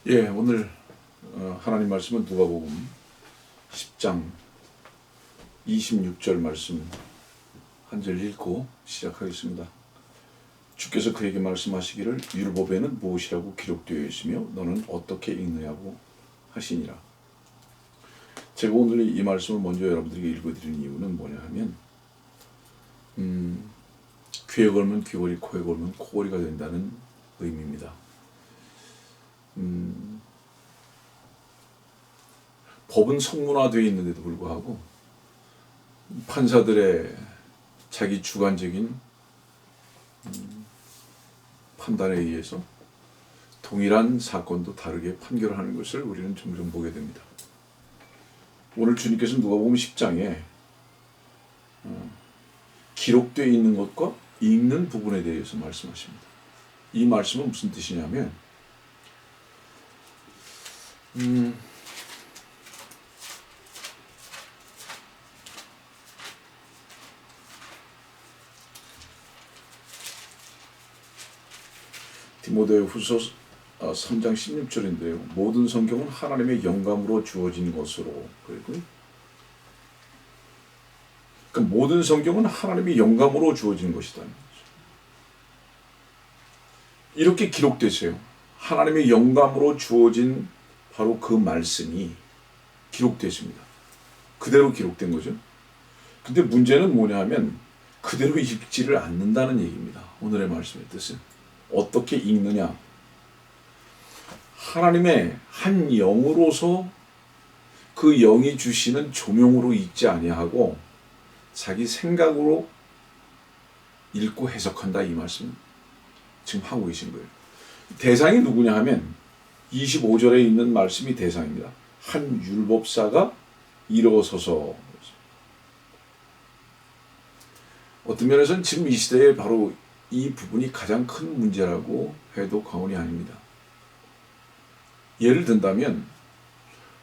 오늘 하나님 말씀은 누가복음 10장 26절 말씀 한 절 읽고 시작하겠습니다. 주께서 그에게 말씀하시기를 율법에는 무엇이라고 기록되어 있으며 너는 어떻게 읽느냐고 하시니라. 제가 오늘 이 말씀을 먼저 여러분들에게 읽어드리는 이유는 뭐냐 하면 귀에 걸면 귀걸이, 코에 걸면 코걸이가 된다는 의미입니다. 법은 성문화되어 있는데도 불구하고 판사들의 자기 주관적인 판단에 의해서 동일한 사건도 다르게 판결하는 것을 우리는 종종 보게 됩니다. 오늘 주님께서는 누가복음 10장에 기록되어 있는 것과 읽는 부분에 대해서 말씀하십니다. 이 말씀은 무슨 뜻이냐면 디모데후서 3장 16절인데요. 모든 성경은 하나님의 영감으로 주어진 것으로, 그리고 그러니까 모든 성경은 하나님의 영감으로 주어진 것이다. 이렇게 기록됐어요. 하나님의 영감으로 주어진 바로 그 말씀이 기록됐습니다. 그대로 기록된 거죠. 근데 문제는 뭐냐 하면 그대로 읽지를 않는다는 얘기입니다. 오늘의 말씀의 뜻은 어떻게 읽느냐. 하나님의 한 영으로서 그 영이 주시는 조명으로 읽지 아니하고 자기 생각으로 읽고 해석한다, 이 말씀 지금 하고 계신 거예요. 대상이 누구냐 하면 25절에 있는 말씀이 대상입니다. 한 율법사가 일어서서. 어떤 면에서는 지금 이 시대에 바로 이 부분이 가장 큰 문제라고 해도 과언이 아닙니다. 예를 든다면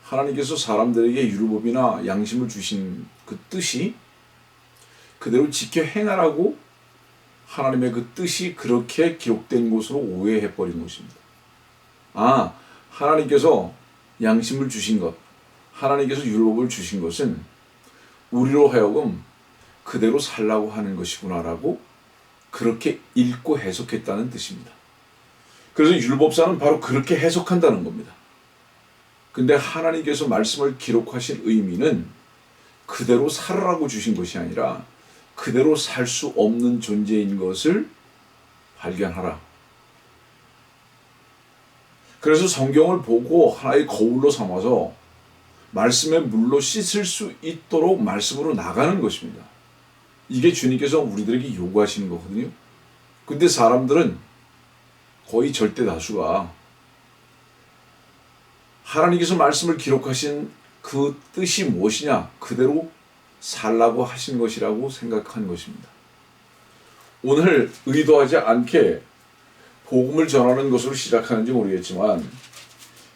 하나님께서 사람들에게 율법이나 양심을 주신 그 뜻이 그대로 지켜 행하라고 하나님의 그 뜻이 그렇게 기록된 것으로 오해해버린 것입니다. 하나님께서 양심을 주신 것, 하나님께서 율법을 주신 것은 우리로 하여금 그대로 살라고 하는 것이구나라고 그렇게 읽고 해석했다는 뜻입니다. 그래서 율법사는 바로 그렇게 해석한다는 겁니다. 근데 하나님께서 말씀을 기록하신 의미는 그대로 살으라고 주신 것이 아니라 그대로 살 수 없는 존재인 것을 발견하라. 그래서 성경을 보고 하나의 거울로 삼아서 말씀의 물로 씻을 수 있도록 말씀으로 나가는 것입니다. 이게 주님께서 우리들에게 요구하시는 거거든요. 근데 사람들은 거의 절대 다수가 하나님께서 말씀을 기록하신 그 뜻이 무엇이냐 그대로 살라고 하신 것이라고 생각한 것입니다. 오늘 의도하지 않게 복음을 전하는 것으로 시작하는지 모르겠지만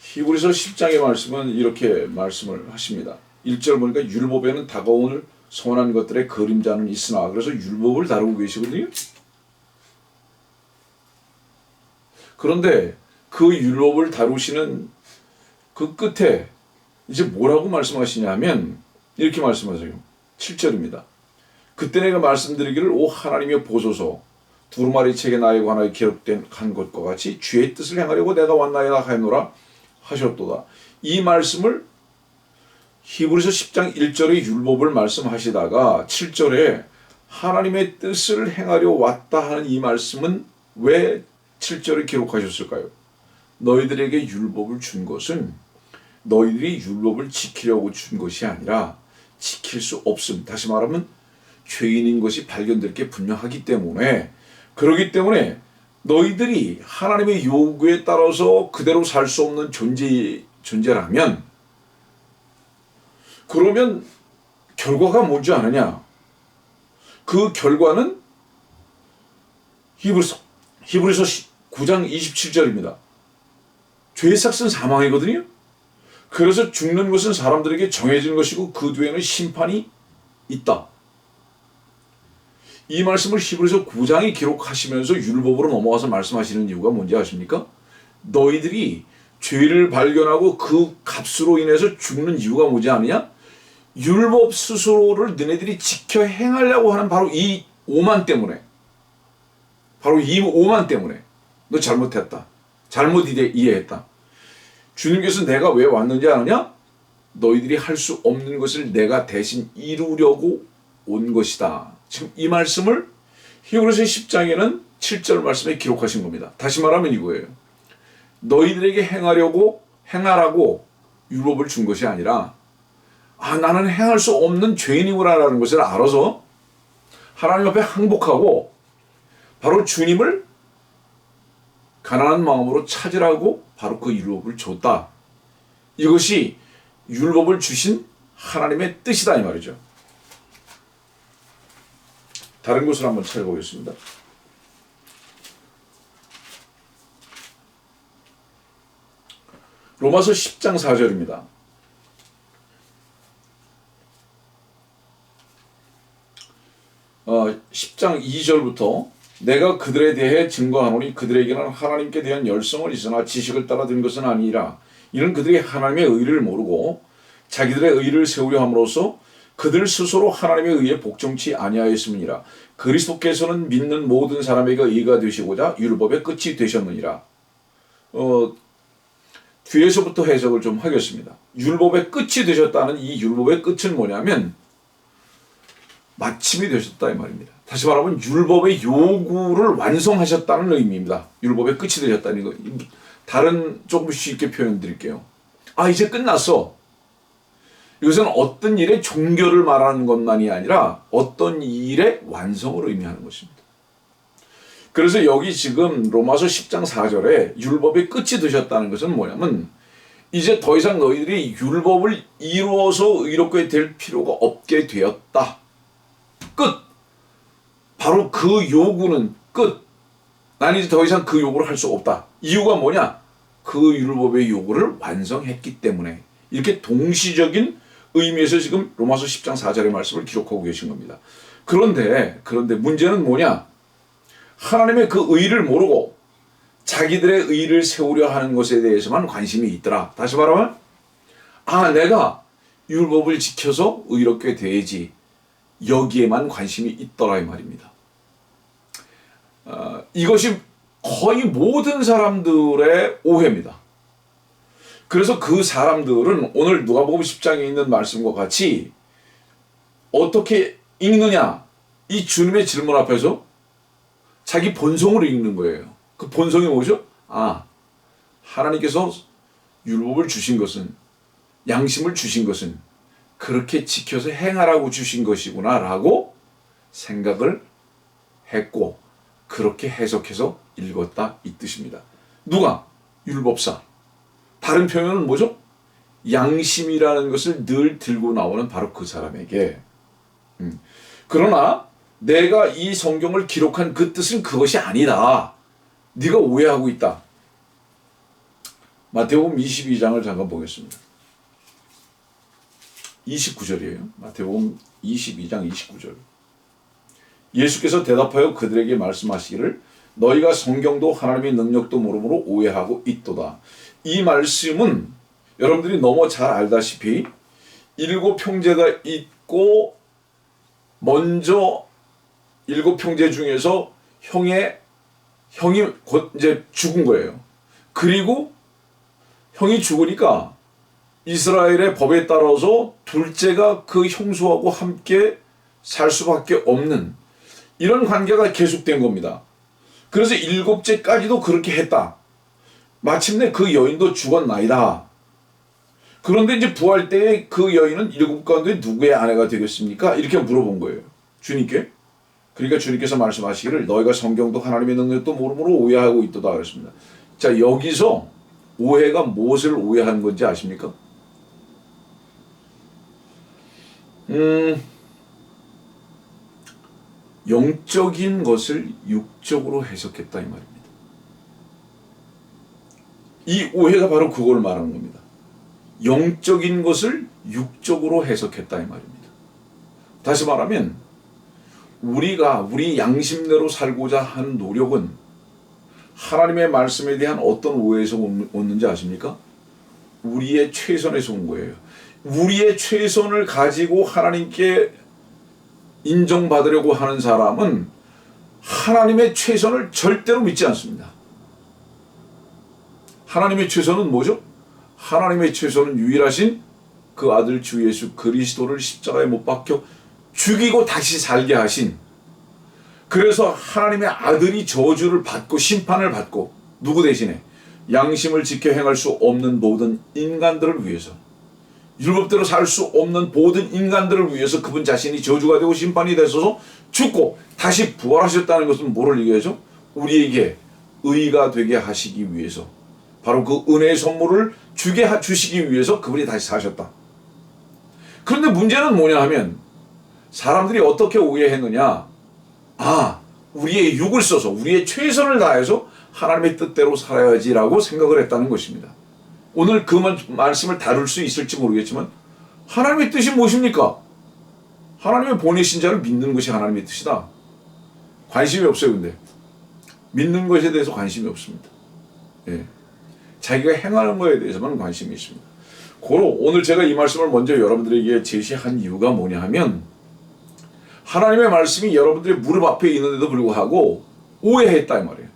히브리서 10장의 말씀은 이렇게 말씀을 하십니다. 1절 보니까 율법에는 다가오는 선한 것들의 그림자는 있으나, 그래서 율법을 다루고 계시거든요. 그런데 그 율법을 다루시는 그 끝에 이제 뭐라고 말씀하시냐면 이렇게 말씀하세요. 7절입니다. 그때 내가 말씀드리기를 오 하나님이여 보소서 두루마리 책에 나에 관하여 기록된 한 것과 같이 주의 뜻을 행하려고 내가 왔나이다 하였노라 하셨도다. 이 말씀을 히브리서 10장 1절의 율법을 말씀하시다가 7절에 하나님의 뜻을 행하려 왔다 하는 이 말씀은 왜 7절에 기록하셨을까요? 너희들에게 율법을 준 것은 너희들이 율법을 지키려고 준 것이 아니라 지킬 수 없음. 다시 말하면 죄인인 것이 발견될 게 분명하기 때문에, 그러기 때문에 너희들이 하나님의 요구에 따라서 그대로 살 수 없는 존재라면 그러면 결과가 뭔지 아느냐? 그 결과는 히브리서 9장 27절입니다. 죄의 삭은 사망이거든요. 그래서 죽는 것은 사람들에게 정해진 것이고 그 뒤에는 심판이 있다. 이 말씀을 히브리서 9장이 기록하시면서 율법으로 넘어가서 말씀하시는 이유가 뭔지 아십니까? 너희들이 죄를 발견하고 그 값으로 인해서 죽는 이유가 뭐지 아느냐? 율법 스스로를 너네들이 지켜 행하려고 하는 바로 이 오만 때문에, 바로 이 오만 때문에 너 잘못했다, 잘못 이해했다. 주님께서 내가 왜 왔는지 아느냐? 너희들이 할 수 없는 것을 내가 대신 이루려고 온 것이다. 지금 이 말씀을 히브리서 10장에는 7절 말씀에 기록하신 겁니다. 다시 말하면 이거예요. 너희들에게 행하라고 율법을 준 것이 아니라 나는 행할 수 없는 죄인이구나라는 것을 알아서 하나님 앞에 항복하고 바로 주님을 가난한 마음으로 찾으라고 바로 그 율법을 줬다. 이것이 율법을 주신 하나님의 뜻이다 이 말이죠. 다른 곳을 한번 찾아보겠습니다. 로마서 10장 4절입니다. 어, 10장 2절부터 내가 그들에 대해 증거하노니 그들에게는 하나님께 대한 열성은 있으나 지식을 따라 든 것은 아니라 이는 그들이 하나님의 의를 모르고 자기들의 의를 세우려 함으로써 그들 스스로 하나님의 의에 복종치 아니하였음이니라. 그리스도께서는 믿는 모든 사람에게 의가 되시고자 율법의 끝이 되셨느니라. 뒤에서부터 해석을 좀 하겠습니다. 율법의 끝이 되셨다는 이 율법의 끝은 뭐냐면 마침이 되셨다 이 말입니다. 다시 말하면 율법의 요구를 완성하셨다는 의미입니다. 율법의 끝이 되셨다는 거. 다른 조금 쉽게 표현 드릴게요. 이제 끝났어. 이것은 어떤 일의 종결을 말하는 것만이 아니라 어떤 일의 완성을 의미하는 것입니다. 그래서 여기 지금 로마서 10장 4절에 율법의 끝이 되셨다는 것은 뭐냐면 이제 더 이상 너희들이 율법을 이루어서 의롭게 될 필요가 없게 되었다. 끝. 바로 그 요구는 끝. 난 이제 더 이상 그 요구를 할 수 없다. 이유가 뭐냐? 그 율법의 요구를 완성했기 때문에. 이렇게 동시적인 의미에서 지금 로마서 10장 4절의 말씀을 기록하고 계신 겁니다. 그런데 문제는 뭐냐? 하나님의 그 의를 모르고 자기들의 의를 세우려 하는 것에 대해서만 관심이 있더라. 다시 말하면 내가 율법을 지켜서 의롭게 돼야지. 여기에만 관심이 있더라 이 말입니다. 이것이 거의 모든 사람들의 오해입니다. 그래서 그 사람들은 오늘 누가복음 10장에 있는 말씀과 같이 어떻게 읽느냐? 이 주님의 질문 앞에서 자기 본성으로 읽는 거예요. 그 본성이 뭐죠? 하나님께서 율법을 주신 것은, 양심을 주신 것은 그렇게 지켜서 행하라고 주신 것이구나 라고 생각을 했고 그렇게 해석해서 읽었다 이 뜻입니다. 누가? 율법사. 다른 표현은 뭐죠? 양심이라는 것을 늘 들고 나오는 바로 그 사람에게. 그러나 내가 이 성경을 기록한 그 뜻은 그것이 아니다. 네가 오해하고 있다. 마태복음 22장을 잠깐 보겠습니다. 29절이에요. 마태복음 22장 29절. 예수께서 대답하여 그들에게 말씀하시기를 너희가 성경도 하나님의 능력도 모르므로 오해하고 있도다. 이 말씀은 여러분들이 너무 잘 알다시피 7 형제가 있고 먼저 7 형제 중에서 형이 곧 이제 죽은 거예요. 그리고 형이 죽으니까 이스라엘의 법에 따라서 둘째가 그 형수하고 함께 살 수밖에 없는 이런 관계가 계속된 겁니다. 그래서 7째까지도 그렇게 했다. 마침내 그 여인도 죽었나이다. 그런데 이제 부활 때에 그 여인은 7 가운데 누구의 아내가 되겠습니까? 이렇게 물어본 거예요. 주님께. 그러니까 주님께서 말씀하시기를 너희가 성경도 하나님의 능력도 모르므로 오해하고 있도다 그랬습니다. 자, 여기서 오해가 무엇을 오해하는 건지 아십니까? 영적인 것을 육적으로 해석했다 이 말입니다. 이 오해가 바로 그걸 말하는 겁니다. 영적인 것을 육적으로 해석했다 이 말입니다. 다시 말하면 우리 양심대로 살고자 하는 노력은 하나님의 말씀에 대한 어떤 오해에서 오는지 아십니까? 우리의 최선에서 온 거예요. 우리의 최선을 가지고 하나님께 인정받으려고 하는 사람은 하나님의 최선을 절대로 믿지 않습니다. 하나님의 최선은 뭐죠? 하나님의 최선은 유일하신 그 아들 주 예수 그리스도를 십자가에 못 박혀 죽이고 다시 살게 하신, 그래서 하나님의 아들이 저주를 받고 심판을 받고 누구 대신에? 양심을 지켜 행할 수 없는 모든 인간들을 위해서, 율법대로 살 수 없는 모든 인간들을 위해서 그분 자신이 저주가 되고 심판이 되셔서 죽고 다시 부활하셨다는 것은 뭐를 얘기하죠? 우리에게 의가 되게 하시기 위해서, 바로 그 은혜의 선물을 주시기 위해서 그분이 다시 사셨다. 그런데 문제는 뭐냐 하면 사람들이 어떻게 오해했느냐? 우리의 육을 써서 우리의 최선을 다해서 하나님의 뜻대로 살아야지라고 생각을 했다는 것입니다. 오늘 그 말씀을 다룰 수 있을지 모르겠지만 하나님의 뜻이 무엇입니까? 하나님의 보내신 자를 믿는 것이 하나님의 뜻이다. 관심이 없어요. 근데 믿는 것에 대해서 관심이 없습니다. 자기가 행하는 것에 대해서만 관심이 있습니다. 고로 오늘 제가 이 말씀을 먼저 여러분들에게 제시한 이유가 뭐냐 하면, 하나님의 말씀이 여러분들의 무릎 앞에 있는데도 불구하고 오해했다 이 말이에요.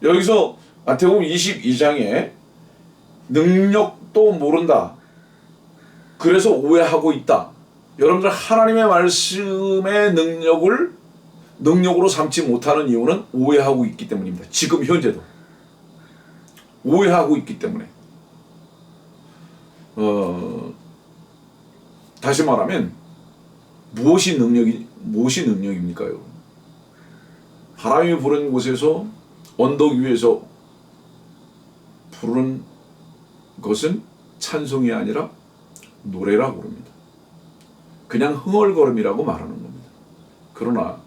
여기서 마태복음 22장에 능력도 모른다, 그래서 오해하고 있다. 여러분들 하나님의 말씀의 능력으로 삼지 못하는 이유는 오해하고 있기 때문입니다. 지금 현재도 오해하고 있기 때문에. 다시 말하면 무엇이 능력입니까? 바람이 부는 곳에서 언덕 위에서 부르는 것은 찬송이 아니라 노래라고 그럽니다. 그냥 흥얼거림이라고 말하는 겁니다. 그러나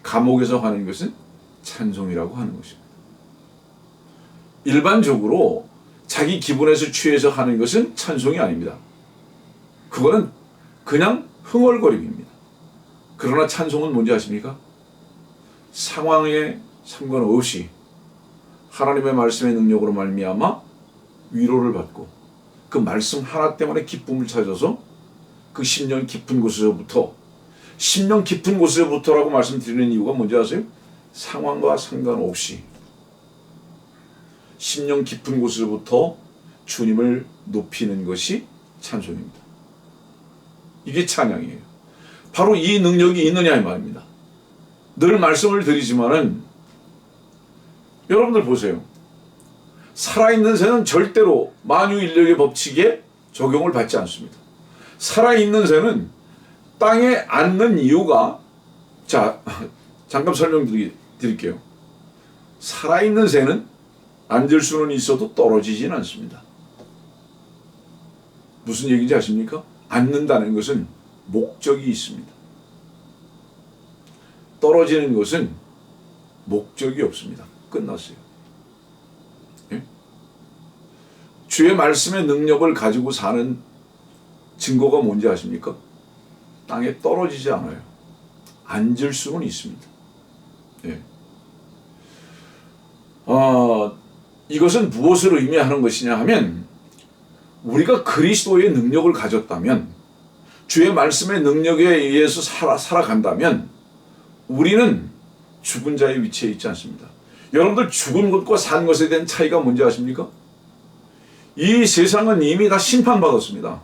감옥에서 하는 것은 찬송이라고 하는 것입니다. 일반적으로 자기 기분에서 취해서 하는 것은 찬송이 아닙니다. 그거는 그냥 흥얼거림입니다. 그러나 찬송은 뭔지 아십니까? 상황에 상관없이 하나님의 말씀의 능력으로 말미암아 위로를 받고 그 말씀 하나 때문에 기쁨을 찾아서 그 10년 깊은 곳에서부터라고 말씀드리는 이유가 뭔지 아세요? 상황과 상관없이 10년 깊은 곳에서부터 주님을 높이는 것이 찬송입니다. 이게 찬양이에요. 바로 이 능력이 있느냐 이 말입니다. 늘 말씀을 드리지만은 여러분들 보세요. 살아있는 새는 절대로 만유인력의 법칙에 적용을 받지 않습니다. 살아있는 새는 땅에 앉는 이유가, 잠깐 설명드릴게요. 살아있는 새는 앉을 수는 있어도 떨어지진 않습니다. 무슨 얘기인지 아십니까? 앉는다는 것은 목적이 있습니다. 떨어지는 것은 목적이 없습니다. 끝났어요. 주의 말씀의 능력을 가지고 사는 증거가 뭔지 아십니까? 땅에 떨어지지 않아요. 앉을 수는 있습니다. 이것은 무엇을 의미하는 것이냐 하면, 우리가 그리스도의 능력을 가졌다면, 주의 말씀의 능력에 의해서 살아간다면 우리는 죽은 자의 위치에 있지 않습니다. 여러분들 죽은 것과 산 것에 대한 차이가 뭔지 아십니까? 이 세상은 이미 다 심판받았습니다.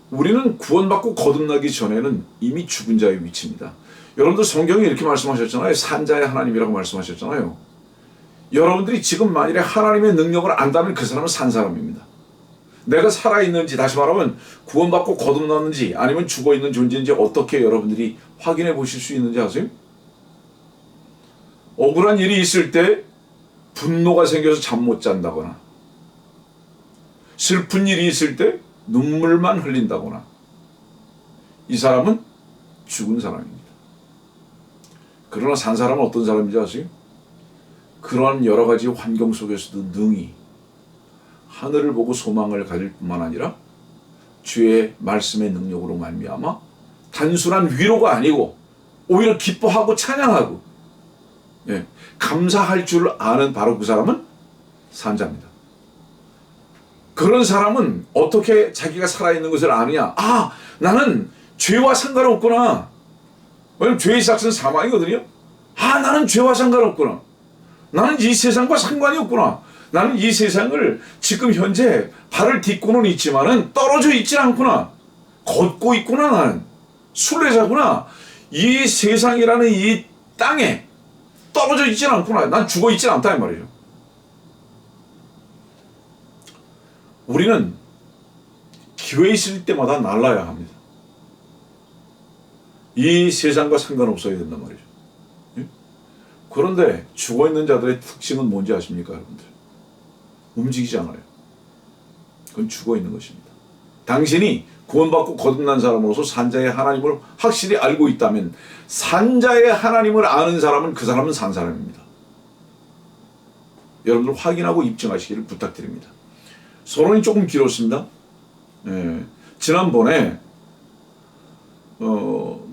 우리는 구원받고 거듭나기 전에는 이미 죽은 자의 위치입니다. 여러분들 성경이 이렇게 말씀하셨잖아요. 산자의 하나님이라고 말씀하셨잖아요. 여러분들이 지금 만일에 하나님의 능력을 안다면 그 사람은 산 사람입니다. 내가 살아있는지, 다시 말하면 구원받고 거듭났는지 아니면 죽어있는 존재인지 어떻게 여러분들이 확인해 보실 수 있는지 아세요? 억울한 일이 있을 때 분노가 생겨서 잠 못 잔다거나, 슬픈 일이 있을 때 눈물만 흘린다거나, 이 사람은 죽은 사람입니다. 그러나 산 사람은 어떤 사람인지 아세요? 그러한 여러 가지 환경 속에서도 능히 하늘을 보고 소망을 가질 뿐만 아니라 주의 말씀의 능력으로 말미암아 단순한 위로가 아니고 오히려 기뻐하고 찬양하고 예, 감사할 줄 아는 바로 그 사람은 산자입니다. 그런 사람은 어떻게 자기가 살아있는 것을 아느냐? 아, 나는 죄와 상관없구나. 왜냐면 죄의 시작은 사망이거든요. 아, 나는 죄와 상관없구나. 나는 이 세상과 상관이 없구나. 나는 이 세상을 지금 현재 발을 딛고는 있지만은 떨어져 있질 않구나. 걷고 있구나. 나는 순례자구나. 이 세상이라는 이 땅에 떨어져 있질 않구나. 난 죽어 있질 않다 이 말이에요. 우리는 기회 있을 때마다 날라야 합니다. 이 세상과 상관없어야 된단 말이죠. 그런데 죽어있는 자들의 특징은 뭔지 아십니까, 여러분들? 움직이지 않아요. 그건 죽어있는 것입니다. 당신이 구원받고 거듭난 사람으로서 산자의 하나님을 확실히 알고 있다면, 산자의 하나님을 아는 사람은 그 사람은 산 사람입니다. 여러분들 확인하고 입증하시기를 부탁드립니다. 서론이 조금 길었습니다. 지난번에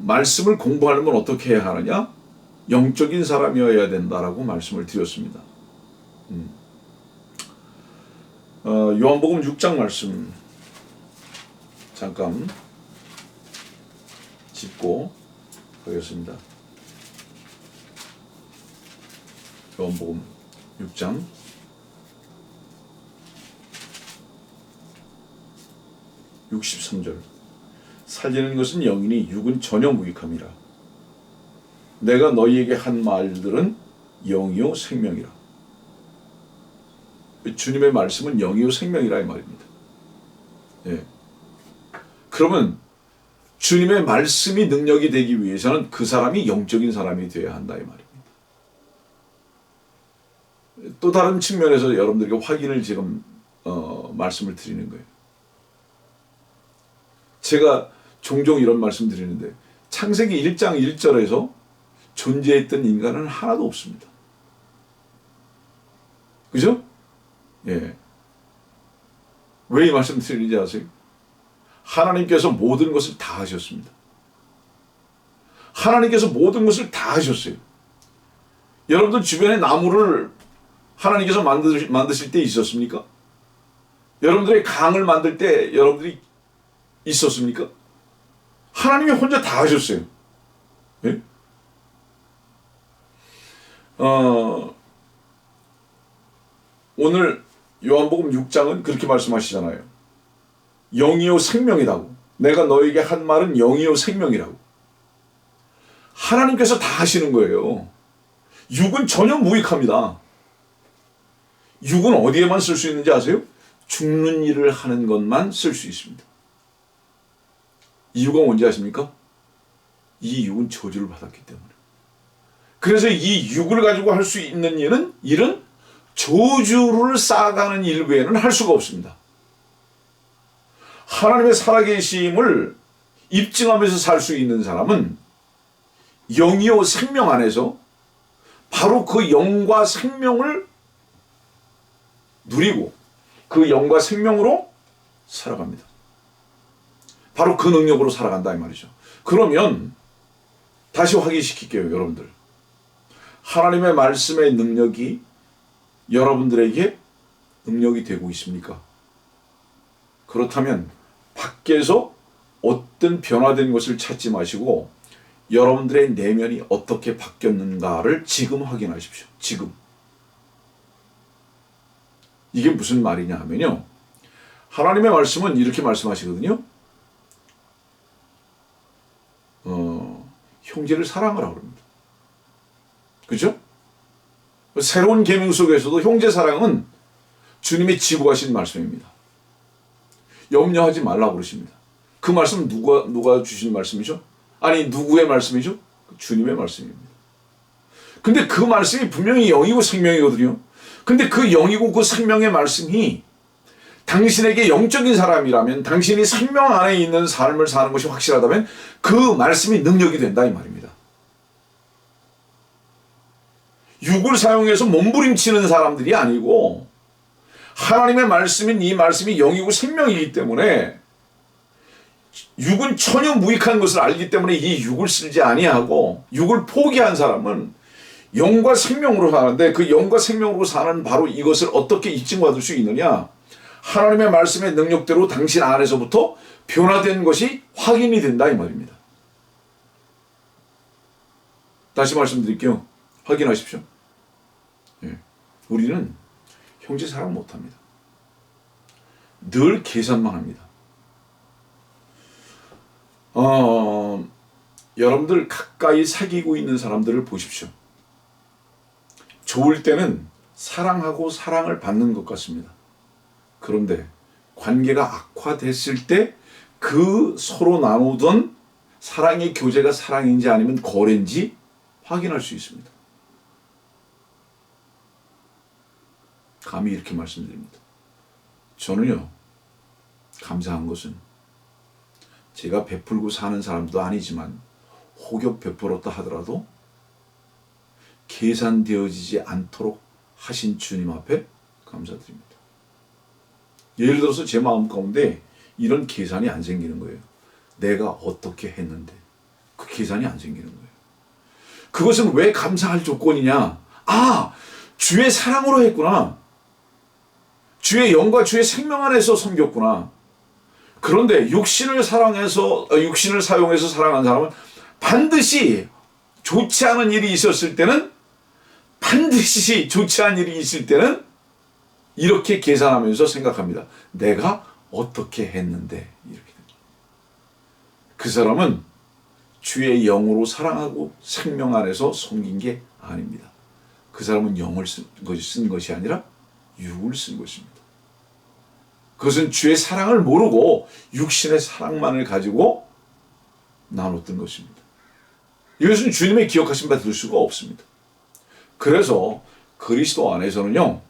말씀을 공부하려면 어떻게 해야 하느냐? 영적인 사람이어야 된다라고 말씀을 드렸습니다. 요한복음 6장 말씀 잠깐 짚고 가겠습니다. 요한복음 6장 63절. 살리는 것은 영이니 육은 전혀 무익함이라. 내가 너희에게 한 말들은 영이요 생명이라. 주님의 말씀은 영이요 생명이라 이 말입니다. 예. 그러면 주님의 말씀이 능력이 되기 위해서는 그 사람이 영적인 사람이 되어야 한다 이 말입니다. 또 다른 측면에서 여러분들에게 확인을 지금 말씀을 드리는 거예요. 제가 종종 이런 말씀 드리는데 창세기 1장 1절에서 존재했던 인간은 하나도 없습니다. 그죠? 예. 왜 이 말씀 드리는지 아세요? 하나님께서 모든 것을 다 하셨습니다. 하나님께서 모든 것을 다 하셨어요. 여러분들 주변에 나무를 하나님께서 만드실 때 있었습니까? 여러분들의 강을 만들 때 여러분들이 있었습니까? 하나님이 혼자 다 하셨어요. 예? 오늘 요한복음 6장은 그렇게 말씀하시잖아요. 영이요 생명이라고. 내가 너에게 한 말은 영이요 생명이라고. 하나님께서 다 하시는 거예요. 육은 전혀 무익합니다. 육은 어디에만 쓸 수 있는지 아세요? 죽는 일을 하는 것만 쓸 수 있습니다. 이유가 뭔지 아십니까? 이 육은 저주를 받았기 때문에. 그래서 이 육을 가지고 할 수 있는 일은 저주를 쌓아가는 일 외에는 할 수가 없습니다. 하나님의 살아계심을 입증하면서 살 수 있는 사람은 영이요 생명 안에서 바로 그 영과 생명을 누리고 그 영과 생명으로 살아갑니다. 바로 그 능력으로 살아간다 이 말이죠. 그러면 다시 확인시킬게요, 여러분들. 하나님의 말씀의 능력이 여러분들에게 능력이 되고 있습니까? 그렇다면 밖에서 어떤 변화된 것을 찾지 마시고 여러분들의 내면이 어떻게 바뀌었는가를 지금 확인하십시오. 지금. 이게 무슨 말이냐 하면요. 하나님의 말씀은 이렇게 말씀하시거든요. 형제를 사랑하라 그럽니다. 그죠? 새로운 계명 속에서도 형제 사랑은 주님이 지고 가신 말씀입니다. 염려하지 말라고 그러십니다. 그 말씀은 누가 주신 말씀이죠? 아니, 누구의 말씀이죠? 주님의 말씀입니다. 근데 그 말씀이 분명히 영이고 생명이거든요. 근데 그 영이고 그 생명의 말씀이 당신에게 영적인 사람이라면, 당신이 생명 안에 있는 삶을 사는 것이 확실하다면 그 말씀이 능력이 된다 이 말입니다. 육을 사용해서 몸부림치는 사람들이 아니고 하나님의 말씀인 이 말씀이 영이고 생명이기 때문에 육은 전혀 무익한 것을 알기 때문에 이 육을 쓰지 아니하고 육을 포기한 사람은 영과 생명으로 사는데 그 영과 생명으로 사는 바로 이것을 어떻게 입증받을 수 있느냐? 하나님의 말씀의 능력대로 당신 안에서부터 변화된 것이 확인이 된다 이 말입니다. 다시 말씀드릴게요. 확인하십시오. 예. 우리는 형제 사랑 못합니다. 늘 계산만 합니다. 여러분들 가까이 사귀고 있는 사람들을 보십시오. 좋을 때는 사랑하고 사랑을 받는 것 같습니다. 그런데 관계가 악화됐을 때 그 서로 나누던 사랑의 교제가 사랑인지 아니면 거래인지 확인할 수 있습니다. 감히 이렇게 말씀드립니다. 저는요, 감사한 것은 제가 베풀고 사는 사람도 아니지만 혹여 베풀었다 하더라도 계산되어지지 않도록 하신 주님 앞에 감사드립니다. 예를 들어서 제 마음 가운데 이런 계산이 안 생기는 거예요. 내가 어떻게 했는데 그 계산이 안 생기는 거예요. 그것은 왜 감사할 조건이냐? 주의 사랑으로 했구나. 주의 영과 주의 생명 안에서 섬겼구나. 그런데 육신을 사용해서 사랑한 사람은 반드시 좋지 않은 일이 있을 때는 이렇게 계산하면서 생각합니다. 내가 어떻게 했는데 이렇게 됩니다. 그 사람은 주의 영으로 사랑하고 생명 안에서 섬긴 게 아닙니다. 그 사람은 영을 쓴 것이 아니라 육을 쓴 것입니다. 그것은 주의 사랑을 모르고 육신의 사랑만을 가지고 나눴던 것입니다. 이것은 주님의 기억하신 바 될 수가 없습니다. 그래서 그리스도 안에서는요,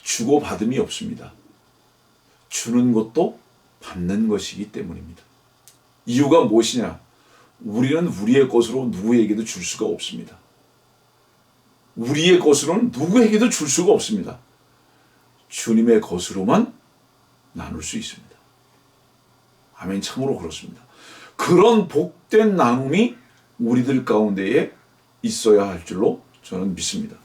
주고받음이 없습니다. 주는 것도 받는 것이기 때문입니다. 이유가 무엇이냐? 우리는 우리의 것으로 누구에게도 줄 수가 없습니다. 우리의 것으로는 누구에게도 줄 수가 없습니다. 주님의 것으로만 나눌 수 있습니다. 아멘. 참으로 그렇습니다. 그런 복된 나눔이 우리들 가운데에 있어야 할 줄로 저는 믿습니다.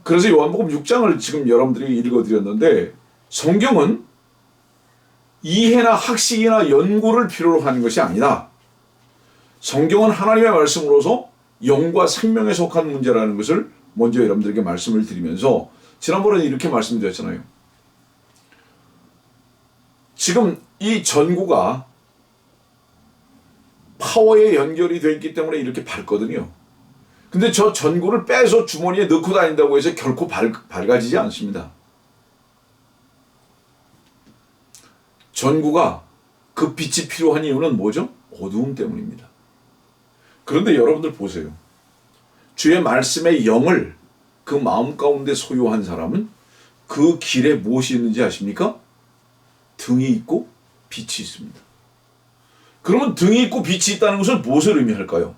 그래서 요한복음 6장을 지금 여러분들이 읽어드렸는데, 성경은 이해나 학식이나 연구를 필요로 하는 것이 아니다. 성경은 하나님의 말씀으로서 영과 생명에 속한 문제라는 것을 먼저 여러분들에게 말씀을 드리면서, 지난번에 이렇게 말씀드렸잖아요. 지금 이 전구가 파워에 연결이 되어 있기 때문에 이렇게 밝거든요. 근데 저 전구를 빼서 주머니에 넣고 다닌다고 해서 결코 밝아지지 않습니다. 전구가 그 빛이 필요한 이유는 뭐죠? 어두움 때문입니다. 그런데 여러분들 보세요. 주의 말씀의 영을 그 마음 가운데 소유한 사람은 그 길에 무엇이 있는지 아십니까? 등이 있고 빛이 있습니다. 그러면 등이 있고 빛이 있다는 것을 무엇을 의미할까요?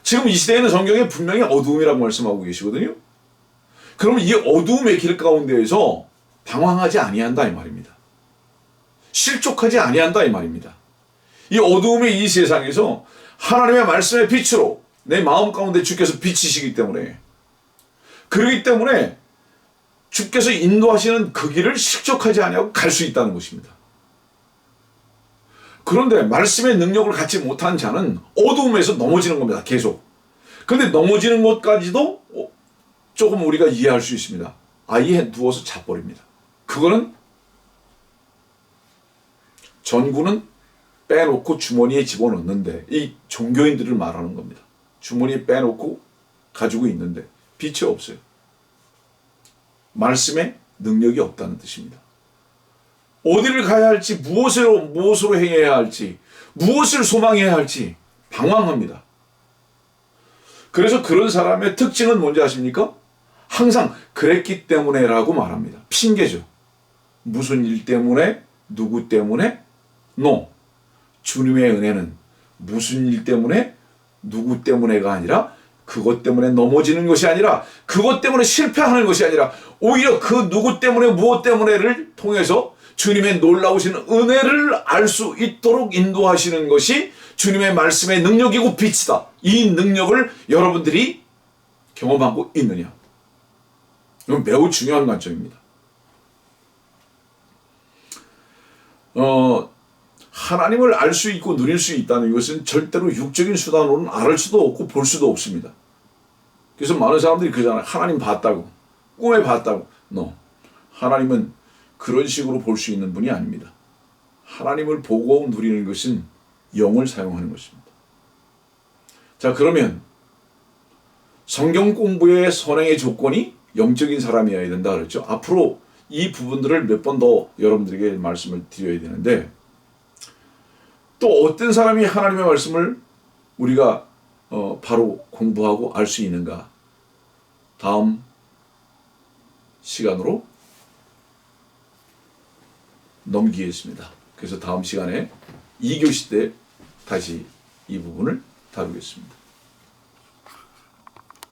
지금 이 시대에는 성경에 분명히 어두움이라고 말씀하고 계시거든요. 그러면 이 어두움의 길 가운데에서 방황하지 아니한다 이 말입니다. 실족하지 아니한다 이 말입니다. 이 어두움의 이 세상에서 하나님의 말씀의 빛으로 내 마음 가운데 주께서 비치시기 때문에, 그러기 때문에 주께서 인도하시는 그 길을 실족하지 아니하고 갈 수 있다는 것입니다. 그런데 말씀의 능력을 갖지 못한 자는 어두움에서 넘어지는 겁니다. 계속. 그런데 넘어지는 것까지도 조금 우리가 이해할 수 있습니다. 아예 누워서 자버립니다. 그거는 전구는 빼놓고 주머니에 집어넣는데, 이 종교인들을 말하는 겁니다. 주머니에 빼놓고 가지고 있는데 빛이 없어요. 말씀에 능력이 없다는 뜻입니다. 어디를 가야 할지, 무엇으로 행해야 할지, 무엇을 소망해야 할지 방황합니다. 그래서 그런 사람의 특징은 뭔지 아십니까? 항상 그랬기 때문에라고 말합니다. 핑계죠. 무슨 일 때문에, 누구 때문에? No. 주님의 은혜는 무슨 일 때문에, 누구 때문에가 아니라, 그것 때문에 넘어지는 것이 아니라, 그것 때문에 실패하는 것이 아니라, 오히려 그 누구 때문에 무엇 때문에를 통해서 주님의 놀라우신 은혜를 알 수 있도록 인도하시는 것이 주님의 말씀의 능력이고 빛이다. 이 능력을 여러분들이 경험하고 있느냐? 이건 매우 중요한 관점입니다. 하나님을 알 수 있고 누릴 수 있다는 것은 절대로 육적인 수단으로는 알 수도 없고 볼 수도 없습니다. 그래서 많은 사람들이 그러잖아요. 하나님 봤다고, 꿈에 봤다고. No. 하나님은 그런 식으로 볼 수 있는 분이 아닙니다. 하나님을 보고 누리는 것은 영을 사용하는 것입니다. 자, 그러면 성경 공부의 선행의 조건이 영적인 사람이어야 된다 그랬죠. 앞으로 이 부분들을 몇 번 더 여러분들에게 말씀을 드려야 되는데, 또 어떤 사람이 하나님의 말씀을 우리가 바로 공부하고 알 수 있는가? 다음 시간으로 넘기겠습니다. 그래서 다음 시간에 2교시 때 다시 이 부분을 다루겠습니다.